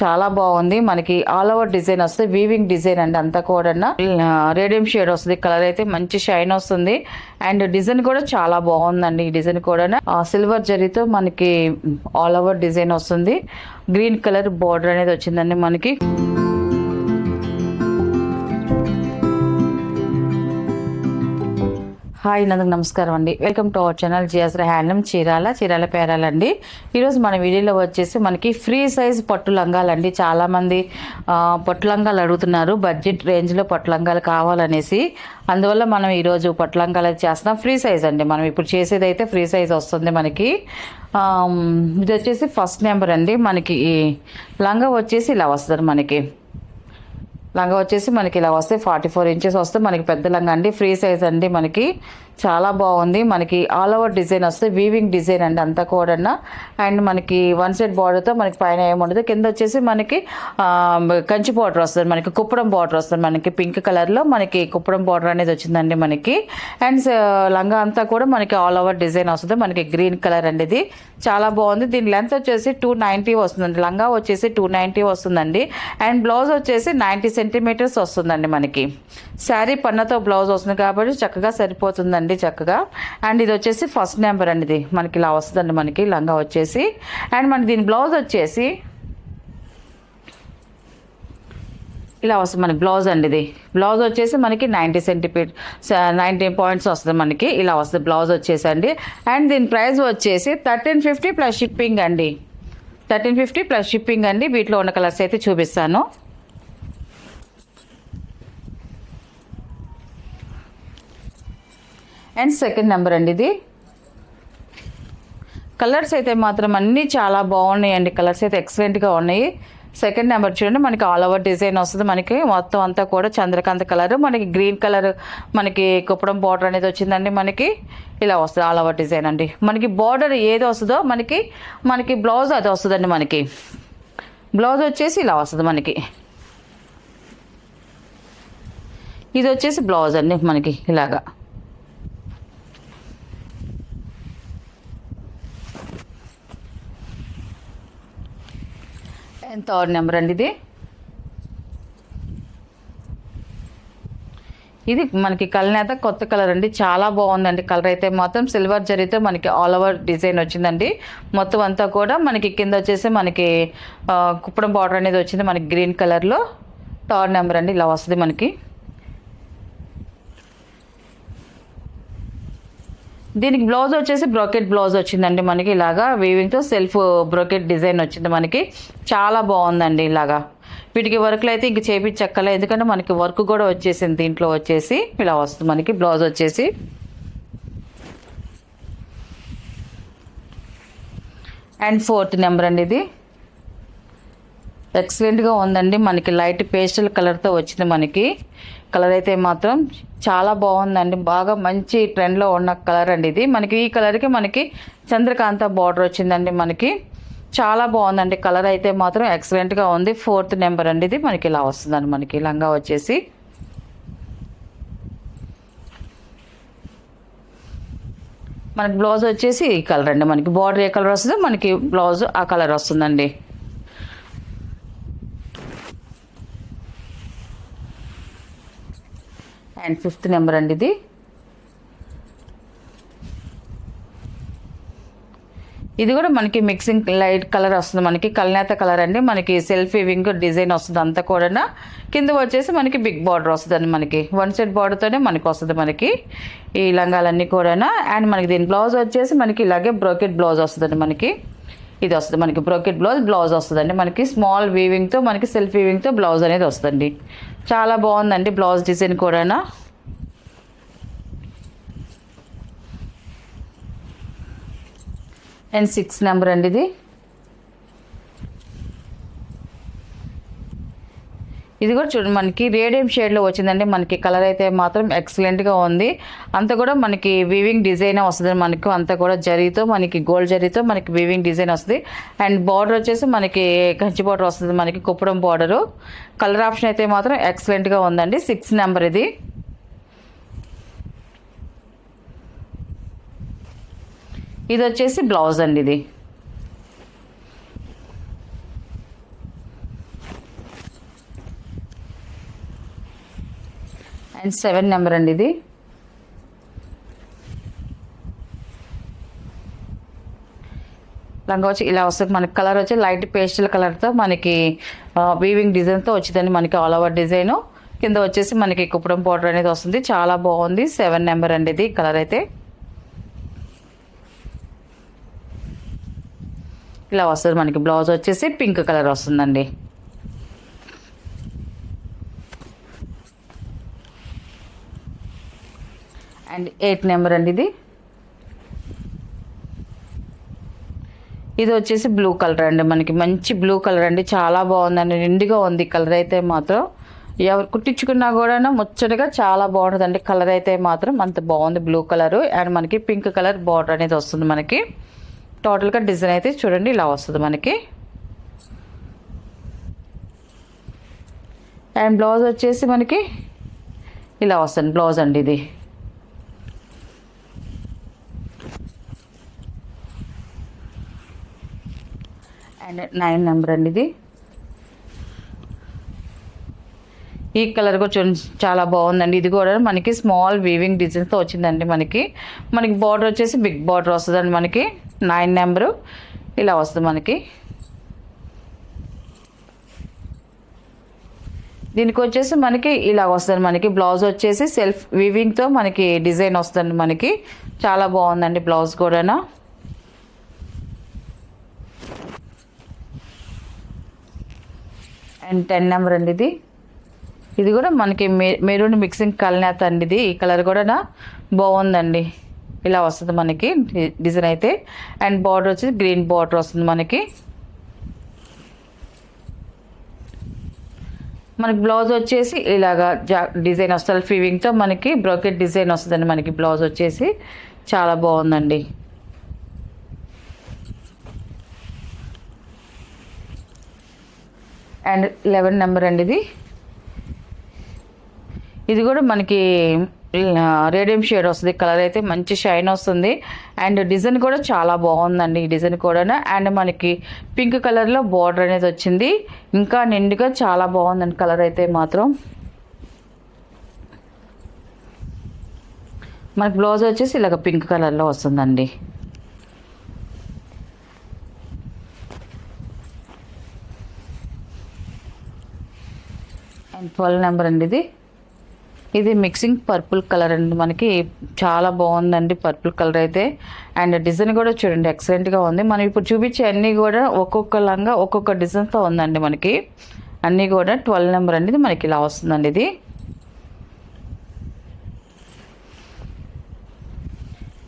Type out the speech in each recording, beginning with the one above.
చాలా బాగుంది. మనకి ఆల్ ఓవర్ డిజైన్ వస్తుంది, వీవింగ్ డిజైన్ అండి అంతా కూడా. రేడియం షేడ్ వస్తుంది, కలర్ అయితే మంచి షైన్ వస్తుంది. అండ్ డిజైన్ కూడా చాలా బాగుందండి. ఈ డిజైన్ కూడా సిల్వర్ జరీతో మనకి ఆల్ ఓవర్ డిజైన్ వస్తుంది. గ్రీన్ కలర్ బోర్డర్ అనేది వచ్చిందండి మనకి. హాయ్ నందుకు నమస్కారం అండి. వెల్కమ్ టు అవర్ ఛానల్ జియాస్రా హ్యాండ్లూమ్ చీరాల పేరాలండి. ఈరోజు మన వీడియోలో వచ్చేసి మనకి ఫ్రీ సైజ్ పట్టు లంగాలండి. చాలామంది పట్టు లంగాలు అడుగుతున్నారు, బడ్జెట్ రేంజ్లో పట్టు లంగాలు కావాలనేసి. అందువల్ల మనం ఈరోజు పట్టు లంగాలు చేస్తున్నాం. ఫ్రీ సైజ్ అండి. మనం ఇప్పుడు చేసేది అయితే ఫ్రీ సైజ్ వస్తుంది మనకి. ఇది వచ్చేసి ఫస్ట్ నెంబర్ అండి. మనకి లంగా వచ్చేసి ఇలా వస్తుంది మనకి. లంగా వచ్చేసి మనకి ఇలా వస్తే 44 ఇంచెస్ వస్తే మనకి పెద్ద లంగా అండి. ఫ్రీ సైజ్ అండి. మనకి చాలా బాగుంది. మనకి ఆల్ ఓవర్ డిజైన్ వస్తే వీవింగ్ డిజైన్ అండి అంతా కూడా. అండ్ మనకి వన్ సైడ్ బార్డర్తో మనకి పైన ఏముండదు. కింద వచ్చేసి మనకి కంచి బార్డర్ వస్తుంది, మనకి కుప్పడం బార్డర్ వస్తుంది. మనకి పింక్ కలర్లో మనకి కుప్పడం బార్డర్ అనేది వచ్చిందండి మనకి. అండ్ లంగా అంతా కూడా మనకి ఆల్ ఓవర్ డిజైన్ వస్తుంది. మనకి గ్రీన్ కలర్ అండి. ఇది చాలా బాగుంది. దీని లెంత్ వచ్చేసి 290 వస్తుందండి. లంగా వచ్చేసి 290 వస్తుందండి. అండ్ బ్లౌజ్ వచ్చేసి 90 సెంటీమీటర్స్ వస్తుందండి మనకి. శారీ పన్నతో బ్లౌజ్ వస్తుంది కాబట్టి చక్కగా సరిపోతుందండి చక్కగా. అండ్ ఇది వచ్చేసి ఫస్ట్ నెంబర్ అండి. ఇది మనకి ఇలా వస్తుందండి మనకి లంగా వచ్చేసి. అండ్ మనకి దీని బ్లౌజ్ వచ్చేసి ఇలా వస్తుంది మనకి బ్లౌజ్ అండి. ఇది బ్లౌజ్ వచ్చేసి మనకి 90 పాయింట్స్ వస్తుంది మనకి. ఇలా వస్తుంది బ్లౌజ్ వచ్చేసి అండి. అండ్ దీని ప్రైస్ వచ్చేసి 1350 ప్లస్ షిప్పింగ్ అండి. 1350 ప్లస్ షిప్పింగ్ అండి. వీటిలో ఉన్న కలర్స్ అయితే చూపిస్తాను. అండ్ సెకండ్ నెంబర్ అండి. ఇది కలర్స్ అయితే మాత్రం అన్నీ చాలా బాగున్నాయండి. కలర్స్ అయితే ఎక్సలెంట్గా ఉన్నాయి. సెకండ్ నెంబర్ చూడండి, మనకి ఆల్ ఓవర్ డిజైన్ వస్తుంది. మనకి మొత్తం అంతా కూడా చంద్రకాంత కలర్, మనకి గ్రీన్ కలర్, మనకి కుప్పడం బార్డర్ అనేది వచ్చిందండి మనకి. ఇలా వస్తుంది ఆల్ ఓవర్ డిజైన్ అండి. మనకి బార్డర్ ఏది వస్తుందో మనకి బ్లౌజ్ అది వస్తుందండి మనకి. బ్లౌజ్ వచ్చేసి ఇలా వస్తుంది మనకి. ఇది వచ్చేసి బ్లౌజ్ అండి మనకి ఇలాగా. అండ్ థర్డ్ నెంబర్ అండి. ఇది మనకి కలనేత కొత్త కలర్ అండి. చాలా బాగుందండి. కలర్ అయితే మాత్రం సిల్వర్ జరీతో మనకి ఆల్ ఓవర్ డిజైన్ వచ్చిందండి. మొత్తం అంతా కూడా మనకి కింద వచ్చేసి మనకి కుప్పడం బార్డర్ అనేది వచ్చింది మనకి గ్రీన్ కలర్లో. థర్డ్ నెంబర్ అండి. ఇలా వస్తుంది మనకి. దీనికి బ్లౌజ్ వచ్చేసి బ్రోకెట్ బ్లౌజ్ వచ్చిందండి మనకి. ఇలాగా వీవింగ్తో సెల్ఫ్ బ్రోకెట్ డిజైన్ వచ్చింది మనకి. చాలా బాగుందండి. ఇలాగా వీటికి వర్క్లు అయితే ఇంక చేపించక్కలే, ఎందుకంటే మనకి వర్క్ కూడా వచ్చేసింది దీంట్లో. వచ్చేసి ఇలా వస్తుంది మనకి బ్లౌజ్ వచ్చేసి. అండ్ ఫోర్త్ నెంబర్ అండి. ఇది ఎక్సలెంట్గా ఉందండి. మనకి లైట్ పేస్టల్ కలర్తో వచ్చింది మనకి. కలర్ అయితే మాత్రం చాలా బాగుందండి. బాగా మంచి ట్రెండ్లో ఉన్న కలర్ అండి ఇది. మనకి ఈ కలర్కి మనకి చంద్రకాంత బార్డర్ వచ్చిందండి మనకి. చాలా బాగుందండి. కలర్ అయితే మాత్రం ఎక్సలెంట్గా ఉంది. ఫోర్త్ నెంబర్ అండి. ఇది మనకి ఇలా వస్తుందండి మనకి లంగా వచ్చేసి. మనకి బ్లౌజ్ వచ్చేసి ఈ కలర్ అండి. మనకి బార్డర్ ఏ కలర్ వస్తుందో మనకి బ్లౌజ్ ఆ కలర్ వస్తుందండి. అండ్ ఫిఫ్త్ నెంబర్ అండి. ఇది కూడా మనకి మిక్సింగ్ లైట్ కలర్ వస్తుంది మనకి. కల్నేత కలర్ అండి. మనకి సెల్ఫ్ వీవింగ్ డిజైన్ వస్తుంది అంతా కూడా. కింద వచ్చేసి మనకి బిగ్ బార్డర్ వస్తుందండి మనకి. వన్ సైడ్ బార్డర్తోనే మనకి వస్తుంది మనకి ఈ లంగాలన్నీ కూడా. అండ్ మనకి దీని బ్లౌజ్ వచ్చేసి మనకి ఇలాగే బ్రోకెట్ బ్లౌజ్ వస్తుందండి మనకి. ఇది వస్తుంది మనకి బ్రోకెట్ బ్లౌజ్ వస్తుందండి మనకి. స్మాల్ వీవింగ్తో మనకి సెల్ఫ్ వీవింగ్తో బ్లౌజ్ అనేది వస్తుందండి. చాలా బాగుందండి బ్లౌజ్ డిజైన్ కూడా. అండ్ 6 నెంబర్ అండి. ఇది కూడా చూడండి మనకి రేడియం షేడ్లో వచ్చిందండి మనకి. కలర్ అయితే మాత్రం ఎక్సలెంట్గా ఉంది. అంతా కూడా మనకి వీవింగ్ డిజైన్ వస్తుంది మనకి. అంతా కూడా జరీతో మనకి గోల్డ్ జరీతో మనకి వీవింగ్ డిజైన్ వస్తుంది. అండ్ బార్డర్ వచ్చేసి మనకి కంచి బార్డర్ వస్తుంది మనకి, కుప్పడం బార్డరు. కలర్ ఆప్షన్ అయితే మాత్రం ఎక్సలెంట్గా ఉందండి. 6 నెంబర్ ఇది. ఇది వచ్చేసి బ్లౌజ్ అండి. ఇది అండ్ 7 నెంబర్ అండి ఇది. లంగా వచ్చి ఇలా వస్తుంది మనకి. కలర్ వచ్చి లైట్ పేస్టల్ కలర్తో మనకి వీవింగ్ డిజైన్తో వచ్చిందండి మనకి ఆల్ ఓవర్ డిజైను. కింద వచ్చేసి మనకి కుప్పడం బార్డర్ అనేది వస్తుంది. చాలా బాగుంది. 7 నెంబర్ అండి ఇది కలర్ అయితే. ఇలా వస్తుంది మనకి. బ్లౌజ్ వచ్చేసి పింక్ కలర్ వస్తుందండి. అండ్ 8 నెంబర్ అండి ఇది. ఇది వచ్చేసి బ్లూ కలర్ అండి మనకి. మంచి బ్లూ కలర్ అండి. చాలా బాగుందండి. నిండుగా ఉంది కలర్ అయితే మాత్రం. ఎవరు కుట్టించుకున్నా కూడా ముచ్చటగా చాలా బాగుంటుందండి. కలర్ అయితే మాత్రం అంత బాగుంది బ్లూ కలర్. అండ్ మనకి పింక్ కలర్ బార్డర్ అనేది వస్తుంది మనకి. టోటల్గా డిజైన్ అయితే చూడండి ఇలా వస్తుంది మనకి. అండ్ బ్లౌజ్ వచ్చేసి మనకి ఇలా వస్తుంది బ్లౌజ్ అండి ఇది. అండ్ 9 నెంబర్ అండి ఇది. ఈ కలర్ కూడా చూడండి చాలా బాగుందండి. ఇది కూడా మనకి స్మాల్ వీవింగ్ డిజైన్స్తో వచ్చిందండి మనకి. బార్డర్ వచ్చేసి బిగ్ బార్డర్ వస్తుందండి మనకి. 9 నెంబరు ఇలా వస్తుంది మనకి. దీనికి వచ్చేసి మనకి ఇలా వస్తుంది మనకి. బ్లౌజ్ వచ్చేసి సెల్ఫ్ వీవింగ్తో మనకి డిజైన్ వస్తుంది మనకి. చాలా బాగుందండి బ్లౌజ్ కూడా. అండ్ 10 నెంబర్ అండి ఇది. ఇది కూడా మనకి మెరూన్ మిక్సింగ్ కలనేత అండి ఇది. ఈ కలర్ కూడా బాగుందండి. ఇలా వస్తుంది మనకి డిజైన్ అయితే. అండ్ బార్డర్ వచ్చి గ్రీన్ బార్డర్ వస్తుంది మనకి. బ్లౌజ్ వచ్చేసి ఇలాగా డిజైన్ వస్తుంది. సెల్ఫ్ వీవింగ్తో మనకి బ్రోకెట్ డిజైన్ వస్తుందండి మనకి. బ్లౌజ్ వచ్చేసి చాలా బాగుందండి. అండ్ 11 నెంబర్ అండి ఇది. ఇది కూడా మనకి రేడియం షేడ్ వస్తుంది. కలర్ అయితే మంచి షైన్ వస్తుంది. అండ్ డిజైన్ కూడా చాలా బాగుందండి ఈ డిజైన్ కూడా. అండ్ మనకి పింక్ కలర్లో బార్డర్ అనేది వచ్చింది. ఇంకా నిండుగా చాలా బాగుందండి కలర్ అయితే మాత్రం. మనకి బ్లౌజ్ వచ్చేసి ఇలాగ పింక్ కలర్లో వస్తుందండి. అండ్ 12 నెంబర్ అండి ఇది. ఇది మిక్సింగ్ పర్పుల్ కలర్ అండి మనకి. చాలా బాగుందండి పర్పుల్ కలర్ అయితే. అండ్ డిజైన్ కూడా చూడండి ఎక్సలెంట్గా ఉంది. మనం ఇప్పుడు చూపించే అన్నీ కూడా ఒక్కొక్క లంగా ఒక్కొక్క డిజైన్తో ఉందండి మనకి. అన్నీ కూడా 12 నెంబర్ అండి ఇది మనకి ఇలా వస్తుందండి ఇది.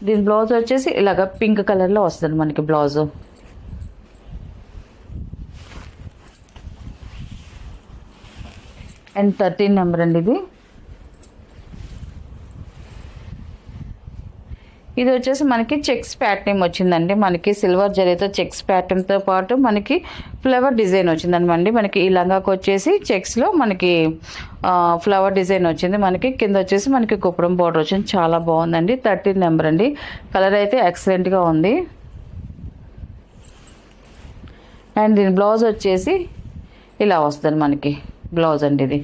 దీని బ్లౌజ్ వచ్చేసి ఇలాగ పింక్ కలర్లో వస్తుంది మనకి బ్లౌజు. అండ్ 13 నెంబర్ అండి ఇది. ఇది వచ్చేసి మనకి చెక్స్ ప్యాటర్న్ వచ్చిందండి మనకి. సిల్వర్ జరీతో చెక్స్ ప్యాటర్న్తో పాటు మనకి ఫ్లవర్ డిజైన్ వచ్చిందండి మనకి. ఈ లంగాకు వచ్చేసి చెక్స్లో మనకి ఫ్లవర్ డిజైన్ వచ్చింది మనకి. కింద వచ్చేసి మనకి కుప్పడం బోర్డర్ వచ్చింది. చాలా బాగుందండి. 13 నెంబర్ అండి. కలర్ అయితే ఎక్సలెంట్గా ఉంది. అండ్ దీని బ్లౌజ్ వచ్చేసి ఇలా వస్తుంది మనకి బ్లౌజ్ అండి ఇది.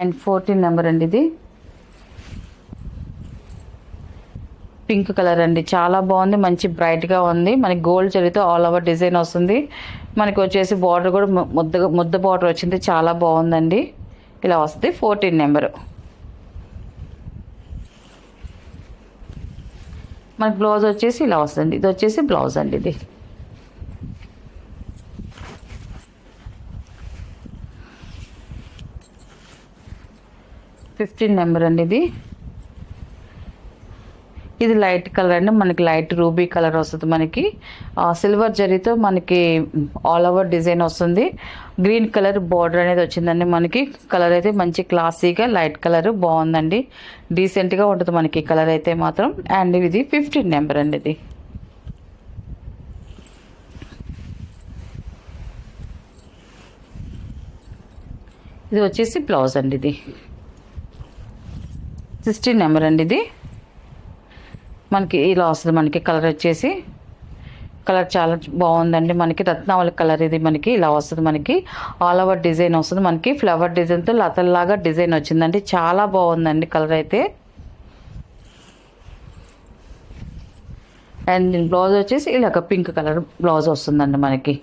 అండ్ 14 నెంబర్ అండి ఇది. పింక్ కలర్ అండి. చాలా బాగుంది. మంచి బ్రైట్గా ఉంది. మనకి గోల్డ్ జరీతో ఆల్ ఓవర్ డిజైన్ వస్తుంది. మనకి వచ్చేసి బార్డర్ కూడా ముద్ద బార్డర్ వచ్చింది. చాలా బాగుందండి. ఇలా వస్తుంది. 14 నెంబరు. మనకి బ్లౌజ్ వచ్చేసి ఇలా వస్తుంది. ఇది వచ్చేసి బ్లౌజ్ అండి ఇది. ఫిఫ్టీన్ నెంబర్ అండి ఇది. ఇది లైట్ కలర్ అండి మనకి. లైట్ రూబీ కలర్ వస్తుంది మనకి. సిల్వర్ జరీతో మనకి ఆల్ ఓవర్ డిజైన్ వస్తుంది. గ్రీన్ కలర్ బార్డర్ అనేది వచ్చిందండి మనకి. కలర్ అయితే మంచి క్లాసీగా లైట్ కలర్ బాగుందండి. డీసెంట్గా ఉంటుంది మనకి కలర్ అయితే మాత్రం. అండ్ ఇది 15 నెంబర్ అండి ఇది. ఇది వచ్చేసి బ్లౌజ్ అండి ఇది. 16 నెంబర్ అండి ఇది. మనకి ఇలా వస్తుంది మనకి. కలర్ వచ్చేసి కలర్ చాలా బాగుందండి. మనకి రత్నావళి కలర్ ఇది మనకి ఇలా వస్తుంది. మనకి ఆల్ ఓవర్ డిజైన్ వస్తుంది. మనకి ఫ్లవర్ డిజైన్తో లతల్లాగా డిజైన్ వచ్చిందండి. చాలా బాగుందండి కలర్ అయితే. అండ్ దీని బ్లౌజ్ వచ్చేసి ఇలాగ పింక్ కలర్ బ్లౌజ్ వస్తుందండి మనకి.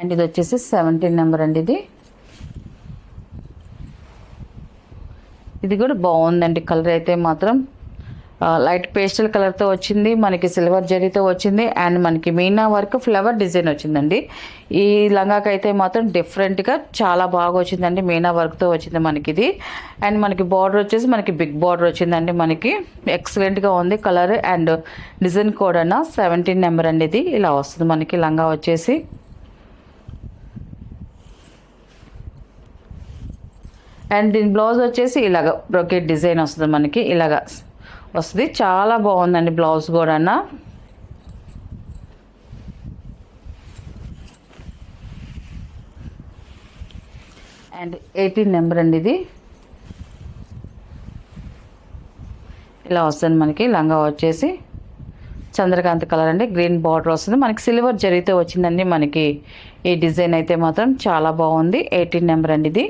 అండ్ ఇది వచ్చేసి 17 నెంబర్ అండి. ఇది కూడా బాగుందండి. కలర్ అయితే మాత్రం లైట్ పేస్టల్ కలర్తో వచ్చింది. మనకి సిల్వర్ జరీతో వచ్చింది. అండ్ మనకి మీనా వర్క్ ఫ్లవర్ డిజైన్ వచ్చిందండి. ఈ లంగాకి అయితే మాత్రం డిఫరెంట్గా చాలా బాగా వచ్చిందండి. మీనా వర్క్తో వచ్చింది మనకి ఇది. అండ్ మనకి బార్డర్ వచ్చేసి మనకి బిగ్ బార్డర్ వచ్చిందండి. మనకి ఎక్సలెంట్గా ఉంది కలర్. అండ్ డిజైన్ కూడా 17 నెంబర్ అండి. ఇది ఇలా వస్తుంది మనకి లంగా వచ్చేసి. అండ్ దీని బ్లౌజ్ వచ్చేసి ఇలాగ బ్రోకెట్ డిజైన్ వస్తుంది మనకి. ఇలాగ వస్తుంది. చాలా బాగుందండి బ్లౌజ్ కూడా. అండ్ 18 నెంబర్ అండి. ఇది ఇలా వస్తుంది మనకి లంగా వచ్చేసి చంద్రకాంత్ కలర్ అండి. గ్రీన్ బార్డర్ వస్తుంది మనకి. సిల్వర్ జరీతో వచ్చిందండి మనకి. ఈ డిజైన్ అయితే మాత్రం చాలా బాగుంది. 18 నెంబర్ అండి ఇది.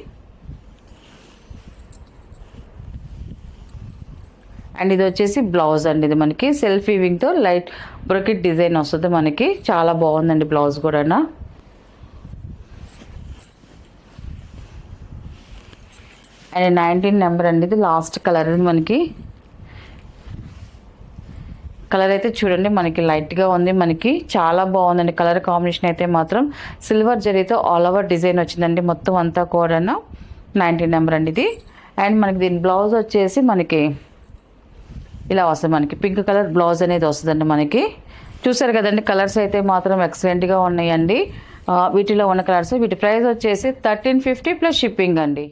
అండ్ ఇది వచ్చేసి బ్లౌజ్ అండి. ఇది మనకి సెల్ఫ్ వీవింగ్తో లైట్ బ్రోకెట్ డిజైన్ వస్తుంది మనకి. చాలా బాగుందండి బ్లౌజ్ కూడా. అండ్ 19 నెంబర్ అండి. ఇది లాస్ట్ కలర్ మనకి. కలర్ అయితే చూడండి మనకి లైట్గా ఉంది మనకి. చాలా బాగుందండి కలర్ కాంబినేషన్ అయితే మాత్రం. సిల్వర్ జరీతో ఆల్ ఓవర్ డిజైన్ వచ్చిందండి మొత్తం అంతా కూడా. 19 నెంబర్ అండి ఇది. అండ్ మనకి దీని బ్లౌజ్ వచ్చేసి మనకి ఇలా వస్తుంది మనకి. పింక్ కలర్ బ్లౌజ్ అనేది వస్తుందండి మనకి. చూసారు కదండి కలర్స్ అయితే మాత్రం ఎక్సలెంట్గా ఉన్నాయండి. వీటిలో ఉన్న కలర్స్. వీటి ప్రైస్ వచ్చేసి 1350 ప్లస్ షిప్పింగ్ అండి.